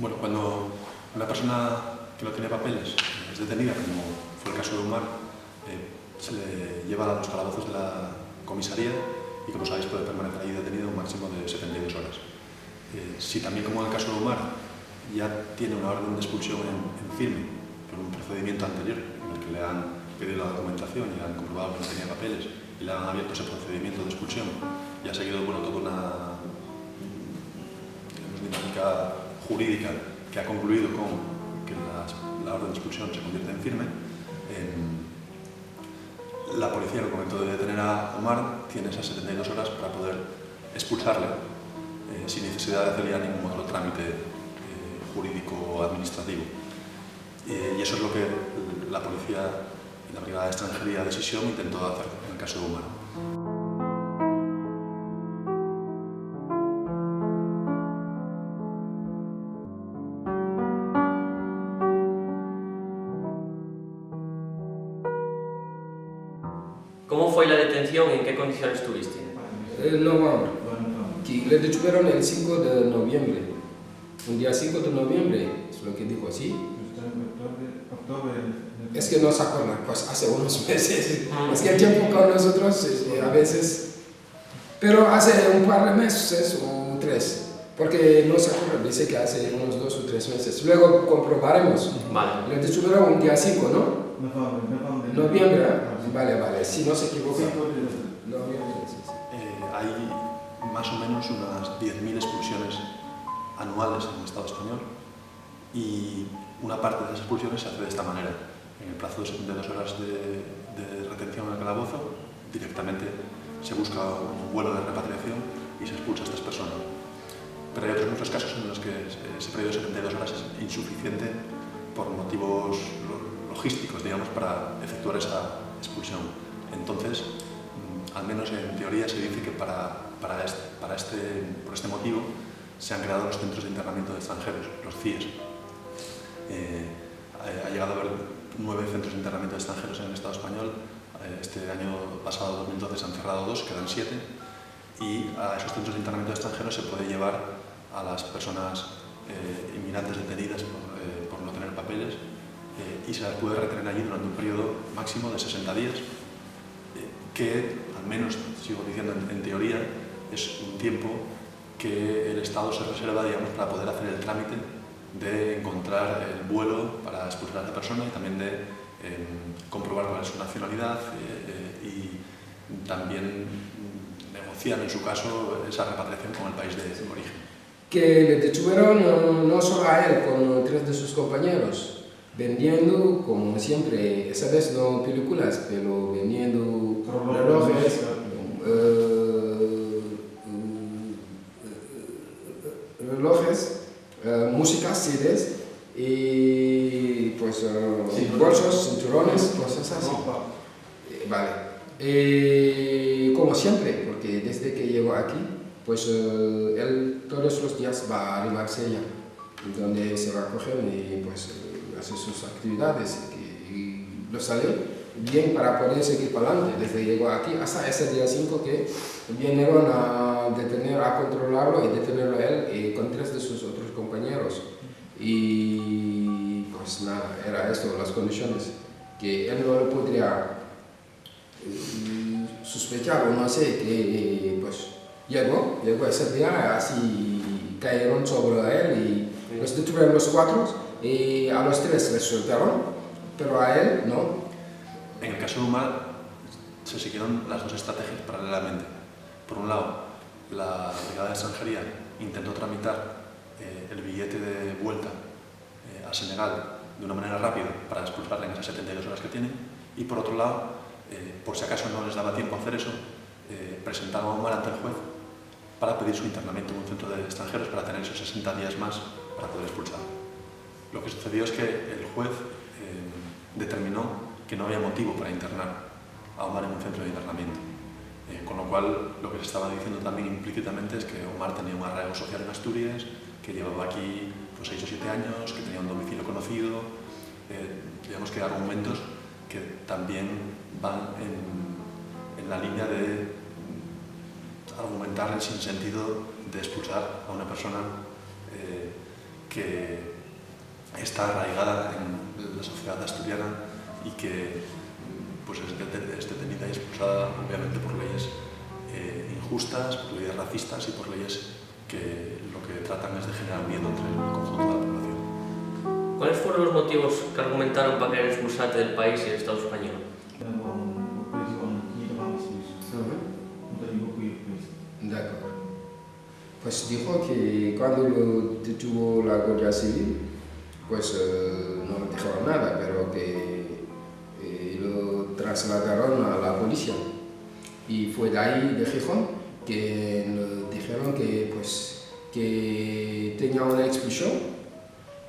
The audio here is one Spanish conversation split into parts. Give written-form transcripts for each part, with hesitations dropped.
Bueno, cuando una persona que no tiene papeles es detenida, como fue el caso de Umar, se le lleva a los calabozos de la comisaría y, como sabéis, puede permanecer ahí detenido un máximo de 72 horas. Si también, como en el caso de Umar, ya tiene una orden de expulsión en firme por un procedimiento anterior en el que le han pedido la documentación y le han comprobado que no tenía papeles y le han abierto ese procedimiento de expulsión y ha seguido toda una dinámica jurídica que ha concluido con que la orden de expulsión se convierte en firme, la policía, en el momento de detener a Umar, tiene esas 72 horas para poder expulsarle sin necesidad de hacer ya ningún otro trámite jurídico o administrativo. Y eso es lo que la policía y la Brigada de Extranjería de Sisión intentó hacer en el caso de Umar. ¿Cómo fue la detención y en qué condiciones estuviste? Novembre. Que le detuvieron el 5 de noviembre. Un día 5 de noviembre, es lo que dijo así. Es que no se acuerdan, pues hace unos meses. Es que el tiempo con nosotros a veces. Pero hace un par de meses o 3. Porque no se acuerdan, dice que hace unos 2 o 3 meses. Luego comprobaremos. Vale. Le detuvieron un día 5, ¿no? Noviembre. Vale. Si no se equivoca. Noviembre, sí. Hay más o menos unas 10.000 expulsiones anuales en el Estado español y una parte de esas expulsiones se hace de esta manera. En el plazo de 72 horas de retención en el calabozo, directamente se busca un vuelo de repatriación y se expulsa a estas personas. Pero hay otros muchos casos en los que ese periodo de 72 horas es insuficiente por motivos logísticos, digamos, para efectuar esa expulsión. Entonces, al menos en teoría se dice que por este motivo se han creado los centros de internamiento de extranjeros, los CIES. Ha llegado a haber 9 centros de internamiento de extranjeros en el Estado español. Este año pasado, 2012, se han cerrado 2, quedan 7. Y a esos centros de internamiento de extranjeros se puede llevar a las personas inmigrantes detenidas por no tener papeles y se las puede retener allí durante un periodo máximo de 60 días, que al menos, sigo diciendo en teoría, es un tiempo que el Estado se reserva, digamos, para poder hacer el trámite de encontrar el vuelo para expulsar a esa persona y también de comprobar cuál es su nacionalidad y también negociar, en su caso, esa repatriación con el país de origen. Que le detuvieron no solo a él, con 3 de sus compañeros, vendiendo, como siempre, esa vez no películas, pero vendiendo relojes, músicas, CDs y pues bolsos, cinturones, cosas así. Vale. Como siempre, porque desde que llegó aquí, pues él todos los días va a Marsella, donde se va a coger y pues hace sus actividades y lo sale bien para poder seguir para adelante. Desde que llegó aquí hasta ese día 5 que vinieron a detener, a controlarlo y detenerlo a él y con 3 de sus otros compañeros. Y pues nada, era esto, las condiciones, que él no lo podría sospechar o no sé, que pues llegó ese día, así cayeron sobre él y los detuvieron los 4 y a los 3 les soltaron, pero a él no. En el caso de Umar se siguieron las 2 estrategias paralelamente. Por un lado, la Brigada de Extranjería intentó tramitar el billete de vuelta a Senegal de una manera rápida para expulsarle en esas 72 horas que tienen, y por otro lado, por si acaso no les daba tiempo a hacer eso, presentaron a Umar ante el juez para pedir su internamiento en un centro de extranjeros para tener esos 60 días más para poder expulsarlo. Lo que sucedió es que el juez determinó que no había motivo para internar a Umar en un centro de internamiento, con lo cual lo que se estaba diciendo también implícitamente es que Umar tenía un arraigo social en Asturias, que llevaba aquí 6 o 7 años, que tenía un domicilio conocido, digamos que argumentos que también van en la línea de argumentar el sinsentido de expulsar a una persona que está arraigada en la sociedad asturiana y que pues, es detenida y expulsada obviamente por leyes injustas, por leyes racistas y por leyes que lo que tratan es de generar miedo entre el conjunto de la población. ¿Cuáles fueron los motivos que argumentaron para querer expulsarte del país y del Estado español? De acuerdo. Pues dijo que cuando lo detuvo la Guardia Civil, pues no le dijeron nada, pero que lo trasladaron a la policía. Y fue de ahí, de Gijón, que nos dijeron que, pues, que tenía una expulsión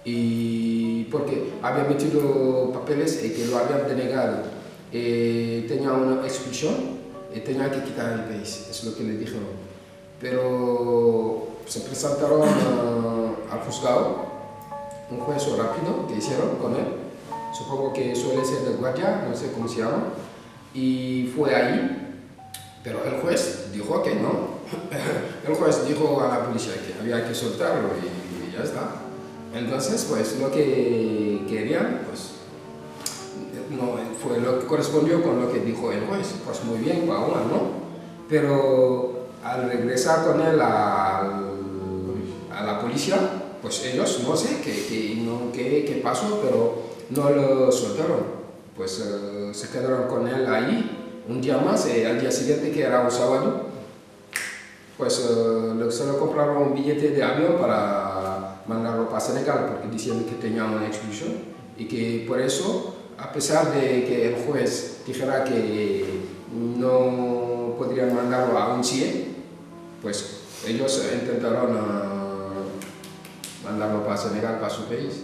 y porque había metido papeles y que lo habían denegado. Tenía una expulsión y tenía que quitar el país, es lo que le dijeron. Pero se presentaron al juzgado, un juicio rápido que hicieron con él, supongo que suele ser de guardia, no sé cómo se llama, y fue ahí. Pero el juez dijo que no. El juez dijo a la policía que había que soltarlo y ya está. Entonces, pues lo que querían, pues no fue lo que correspondió con lo que dijo el juez. Pues muy bien, Guauma, ¿no? Pero al regresar con él a la policía, pues ellos no sé qué pasó, pero no lo soltaron. Pues se quedaron con él ahí un día más, al día siguiente, que era un sábado, pues se lo compraron un billete de avión para mandarlo para Senegal, porque diciendo que tenía una expulsión y que por eso, a pesar de que el juez dijera que no podrían mandarlo a un CIE, pues ellos intentaron mandarlo para Senegal, para su país.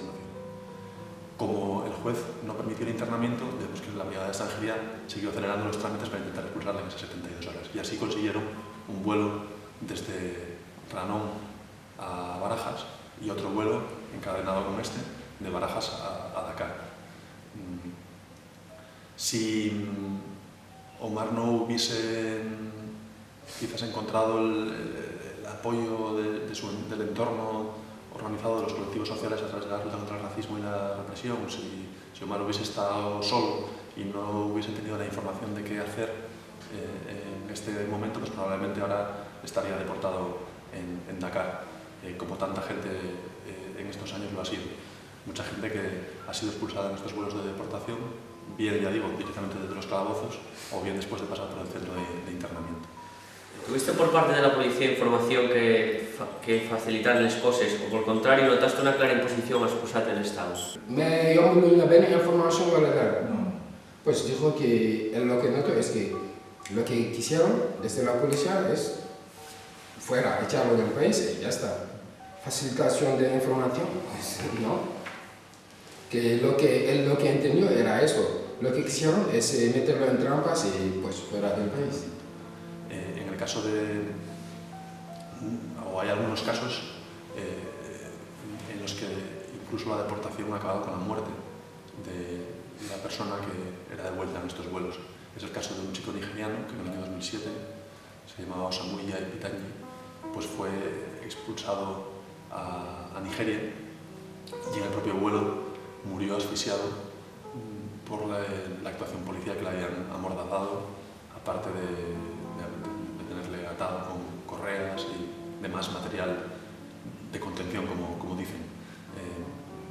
Como el juez no permitió el internamiento, vemos que la Brigada de Extranjería siguió acelerando los trámites para intentar expulsarle en esas 72 horas. Y así consiguieron un vuelo desde Ranón a Barajas y otro vuelo encadenado con este de Barajas a Dakar. Si Omar no hubiese quizás encontrado el apoyo del entorno organizado de los colectivos sociales a través de la lucha contra el racismo y la represión, si Omar hubiese estado solo y no hubiese tenido la información de qué hacer en este momento, pues probablemente ahora estaría deportado en Dakar, como tanta gente en estos años lo ha sido. Mucha gente que ha sido expulsada en estos vuelos de deportación, bien, ya digo, directamente desde los calabozos o bien después de pasar por el centro de internamiento. ¿Tuviste por parte de la policía información que facilitar las cosas o por el contrario notaste una clara imposición a expulsarte del Estado? Me llamó una buena información a la cara. Pues dijo que lo que noto es que lo que quisieron desde la policía es fuera, echarlo del país y ya está. Facilitación de información, pues, ¿no? Que él lo que entendió era eso. Lo que quisieron es meterlo en trampas y pues fuera del país. En el caso o hay algunos casos en los que incluso la deportación ha acabado con la muerte de la persona que era devuelta en estos vuelos. Es el caso de un chico nigeriano que en el año 2007 se llamaba Osamuya Epitanyi, pues fue expulsado a Nigeria y en el propio vuelo murió asfixiado por la actuación policial que le habían amordazado, aparte de tenerle atado con correas y demás material de contención, como dicen.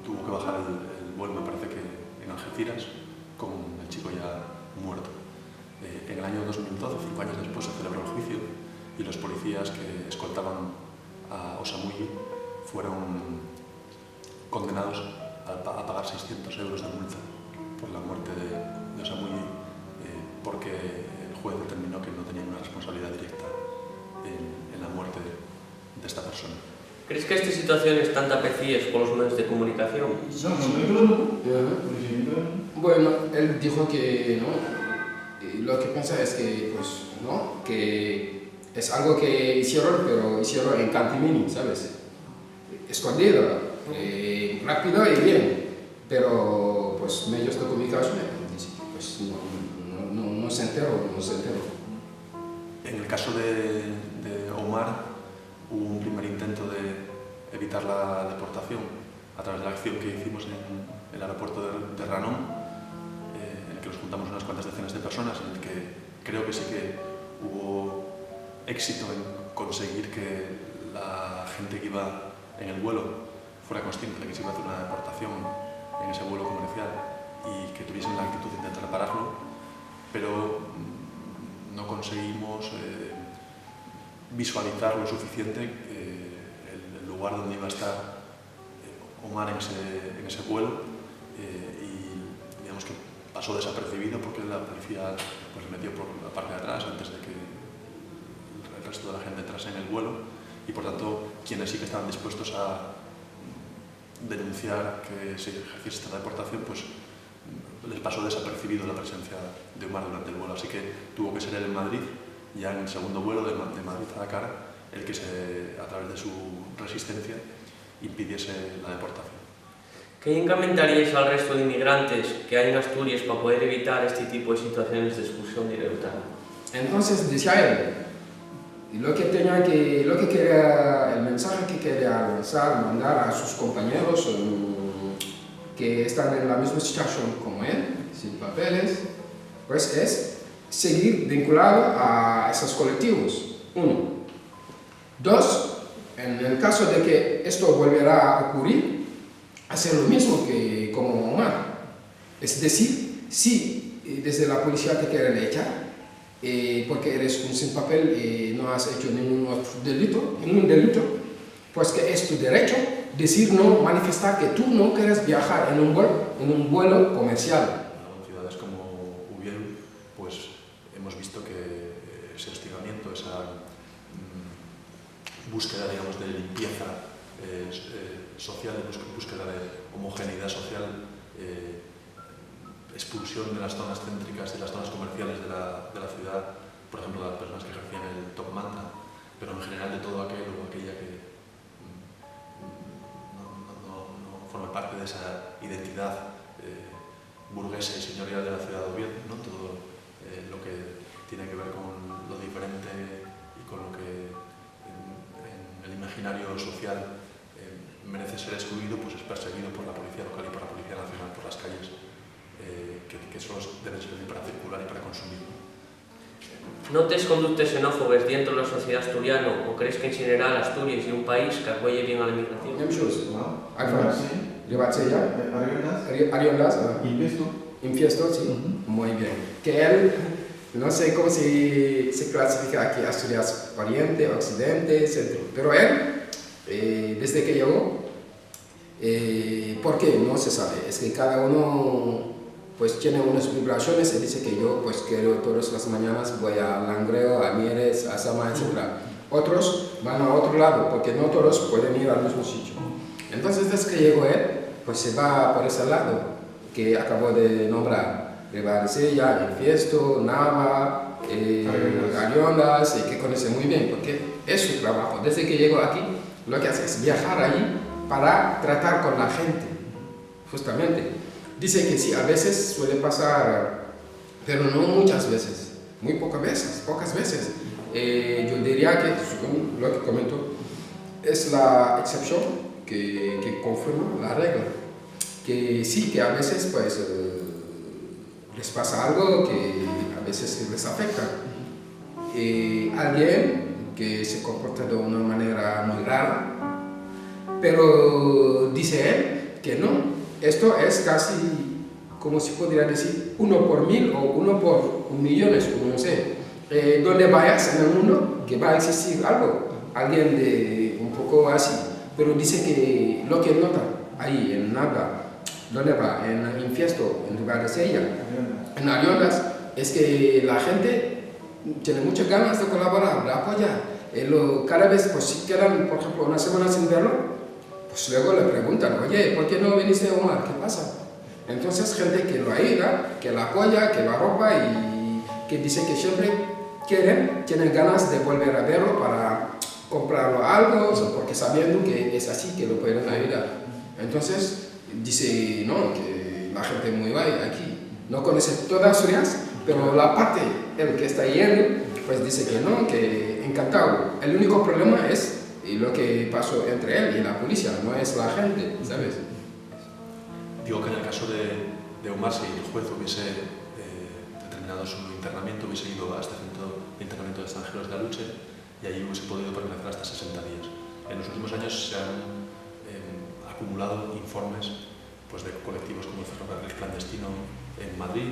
Tuvo que bajar el vuelo, me parece que en Algeciras, con el chico ya muerto. En el año 2012, 5 años después, se celebró el juicio y los policías que escoltaban a Osamuyi fueron condenados a pagar 600 euros de multa por la muerte de Osamuyi, porque el juez determinó que no tenía una responsabilidad directa en la muerte de esta persona. ¿Crees que estas situaciones están tapecidas por los medios de comunicación? Bueno, él dijo que no. Lo que piensa es que, pues, no, que es algo que hicieron, pero hicieron en Cantimini, ¿sabes? Escondido, rápido y bien, pero pues medios de comunicación, pues no se enteró. En el caso de Omar hubo un primer intento de evitar la deportación a través de la acción que hicimos en el aeropuerto de Ranón, en el que nos juntamos unas cuantas decenas de personas, en el que creo que sí que hubo éxito en conseguir que la gente que iba en el vuelo fuera consciente de que se iba a hacer una deportación en ese vuelo comercial y que tuviesen la actitud de intentar pararlo, pero no conseguimos visualizar lo suficiente el lugar donde iba a estar Omar en ese vuelo, y digamos que pasó desapercibido porque la policía pues, le metió por la parte de atrás antes de que el resto de la gente entrase en el vuelo, y por tanto quienes sí que estaban dispuestos a denunciar que se ejerciese esta deportación, pues les pasó desapercibido la presencia de Omar durante el vuelo, así que tuvo que ser él en Madrid, ya en el segundo vuelo de Madrid a Dakar, el que a través de su resistencia impidiese la deportación. ¿Qué encomentaríais al resto de inmigrantes que hay en Asturias para poder evitar este tipo de situaciones de expulsión directa? Entonces decía él, y lo que quería, el mensaje que quería mandar a sus compañeros que están en la misma situación como él, sin papeles, pues es seguir vinculado a esos colectivos, 1. 2, en el caso de que esto volverá a ocurrir, hacer lo mismo que como Omar. Es decir, si desde la policía te quieren echar, porque eres un sin papel y no has hecho ningún delito, pues que es tu derecho decir no, manifestar que tú no quieres viajar en un vuelo comercial. En ciudades como Ubiel, pues hemos visto que ese hostigamiento, esa búsqueda, digamos, de limpieza social, de búsqueda de homogeneidad social, expulsión de las zonas céntricas, de las zonas comerciales de la ciudad, por ejemplo, de las personas que ejercían el top manta, pero en general de todo aquel o aquella que no forma parte de esa identidad burguesa y señorial de la ciudad de Oviedo, ¿no? Todo lo que tiene que ver con lo diferente y con lo que en el imaginario social merece ser excluido, pues es perseguido por la policía local y por la policía nacional por las calles, que solo deben servir para circular y para consumir. ¿Notes conductas xenófobas dentro de la sociedad asturiana o crees que en general Asturias es un país que acoge bien a la migración? Ariondas, Infiesto, sí, muy bien. Que él, no sé cómo se clasifica aquí, Asturias Oriente, Occidente, Centro, pero él, desde que llegó, ¿por qué? No se sabe, es que cada uno pues tiene unas vibraciones y dice que yo pues quiero todas las mañanas voy a Langreo, a Mieres, a Sama, etc. Otros van a otro lado porque no todos pueden ir al mismo sitio. Entonces desde que llegó él, pues se va por ese lado que acabo de nombrar, Ribancella, Infiesto, Nava, Ariondas, y que conoce muy bien porque es su trabajo. Desde que llegó aquí lo que hace es viajar allí para tratar con la gente, justamente. Dice que sí, a veces suele pasar, pero no muchas veces, muy pocas veces. Yo diría que, según lo que comentó, es la excepción que confirma la regla. Que sí, que a veces pues les pasa algo que a veces les afecta. Alguien que se comporta de una manera muy rara, pero dice él que no. Esto es casi, como se podría decir, 1 por 1000 o 1 por 1.000.000, no sé. Donde vayas en el mundo, que va a existir alguien de un poco así. Pero dice que lo que nota ahí en Nava, donde va, en Infiesto, en Ribancella, en Ariondas, es que la gente tiene muchas ganas de colaborar, de apoyar. Cada vez, pues si quedan, por ejemplo, una semana sin verlo, pues luego le preguntan, oye, ¿por qué no viniste, Omar? ¿Qué pasa? Entonces gente que lo ayuda, que lo apoya, que lo arropa y que dice que siempre tienen ganas de volver a verlo para comprarlo algo, porque sabiendo que es así, que lo pueden ayudar. Entonces dice, no, que la gente muy guay aquí, no conoce todas Asturias, pero la parte, el que está yendo, pues dice que no, que encantado. El único problema es y lo que pasó entre él y la policía, no es la gente, ¿sabes? Digo que en el caso de Omar, si el juez hubiese determinado su internamiento, hubiese ido a este centro de internamiento de extranjeros de Aluche y allí hubiese podido permanecer hasta 60 días. En los últimos años se han acumulado informes pues, de colectivos como el Ferrocarril Clandestino en Madrid,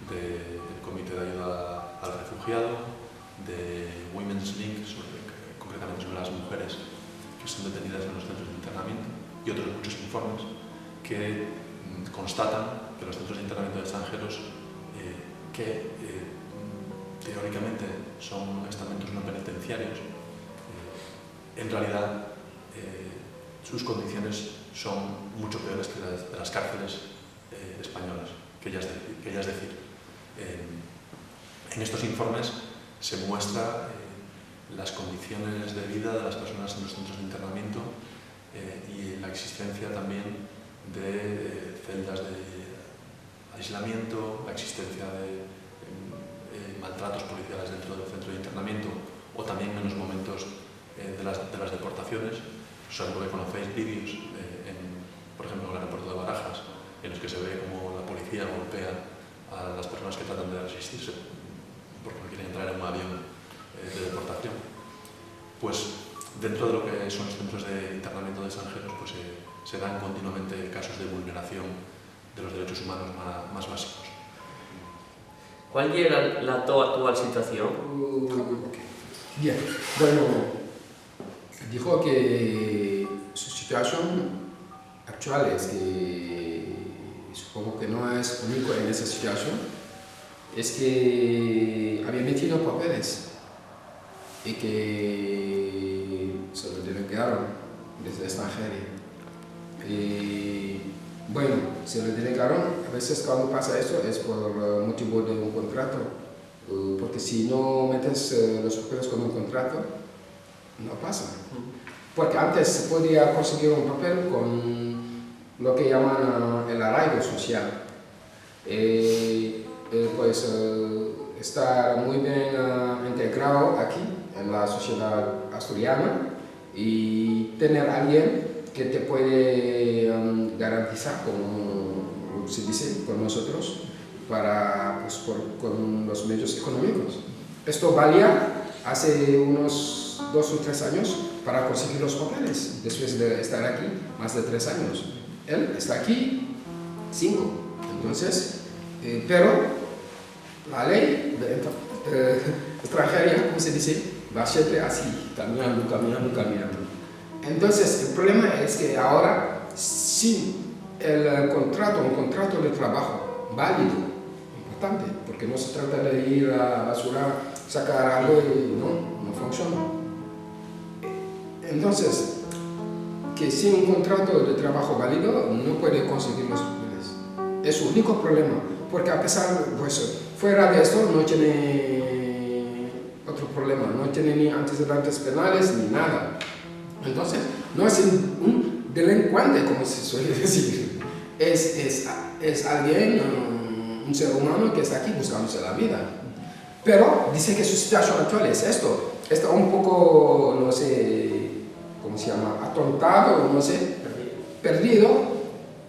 del Comité de Ayuda al Refugiado, de Women's Link, concretamente sobre las mujeres que son detenidas en los centros de internamiento, y otros muchos informes que constatan que los centros de internamiento de extranjeros, que teóricamente son estamentos no penitenciarios, en realidad sus condiciones son mucho peores que las de las cárceles españolas, que ya es decir. En estos informes se muestra las condiciones de vida de las personas en los centros de internamiento y la existencia también de celdas de aislamiento, la existencia de maltratos policiales dentro del centro de internamiento o también en los momentos de las deportaciones. Seguro que conocéis vídeos, por ejemplo, en el aeropuerto de Barajas, en los que se ve cómo la policía golpea a las personas que tratan de resistirse porque no quieren entrar en un avión de deportación. Pues dentro de lo que son los centros de internamiento de extranjeros, pues se dan continuamente casos de vulneración de los derechos humanos más básicos. ¿Cuál era la actual situación? Bien, bueno, dijo que su situación actual es que, supongo que no es único en esa situación, es que había metido papeles y que se lo denegaron desde extranjería. Y bueno, se lo denegaron, a veces cuando pasa eso es por motivo de un contrato, porque si no metes los papeles con un contrato, no pasa. Porque antes se podía conseguir un papel con lo que llaman el arraigo social. Pues estar muy bien integrado aquí en la sociedad asturiana y tener a alguien que te puede garantizar, como se dice con nosotros, para, pues, con los medios económicos. Esto valía hace unos 2 o 3 años para conseguir los papeles, después de estar aquí más de 3 años. Él está aquí 5, entonces, pero la ley de extranjería, como se dice, va siempre así, caminando. Entonces, el problema es que ahora, sin un contrato de trabajo válido, importante, porque no se trata de ir a basurar, sacar algo y no funciona. Entonces, que sin un contrato de trabajo válido no puede conseguir los papeles. Es su único problema, porque a pesar, pues, fuera de esto no tiene otro problema, no tiene ni antecedentes penales ni nada. Entonces, no es un delincuente, como se suele decir, es alguien, un ser humano que está aquí buscándose la vida. Pero dice que su situación actual es esto, está un poco, no sé, ¿cómo se llama?, atontado, no sé, perdido,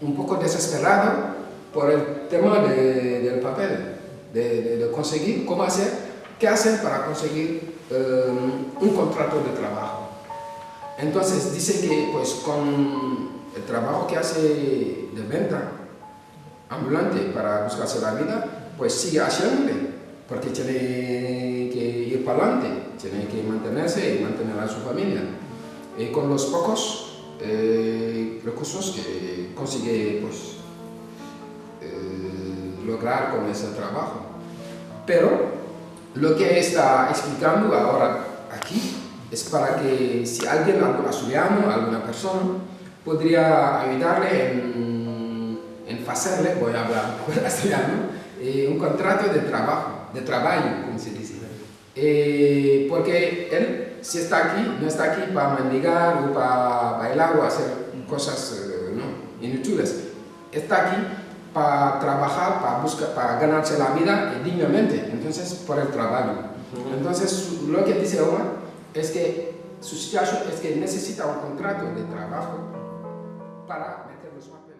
un poco desesperado por el tema del papel, de conseguir, ¿cómo hacer?, qué hacer para conseguir un contrato de trabajo. Entonces dice que pues con el trabajo que hace de venta ambulante para buscarse la vida, pues sigue haciéndole, porque tiene que ir para adelante, tiene que mantenerse y mantener a su familia. Y con los pocos recursos que consigue pues, lograr con ese trabajo. Pero lo que está explicando ahora aquí es para que si alguien, algún asturiano, alguna persona, podría ayudarle en hacerle, voy a hablar asturiano, un contrato de trabajo, como se dice. Porque él, si está aquí, no está aquí para mendigar o para bailar o hacer cosas inútiles. Está aquí para trabajar, para buscar, para ganarse la vida dignamente, entonces por el trabajo. Entonces lo que dice Omar es que su situación es que necesita un contrato de trabajo para meter los papeles.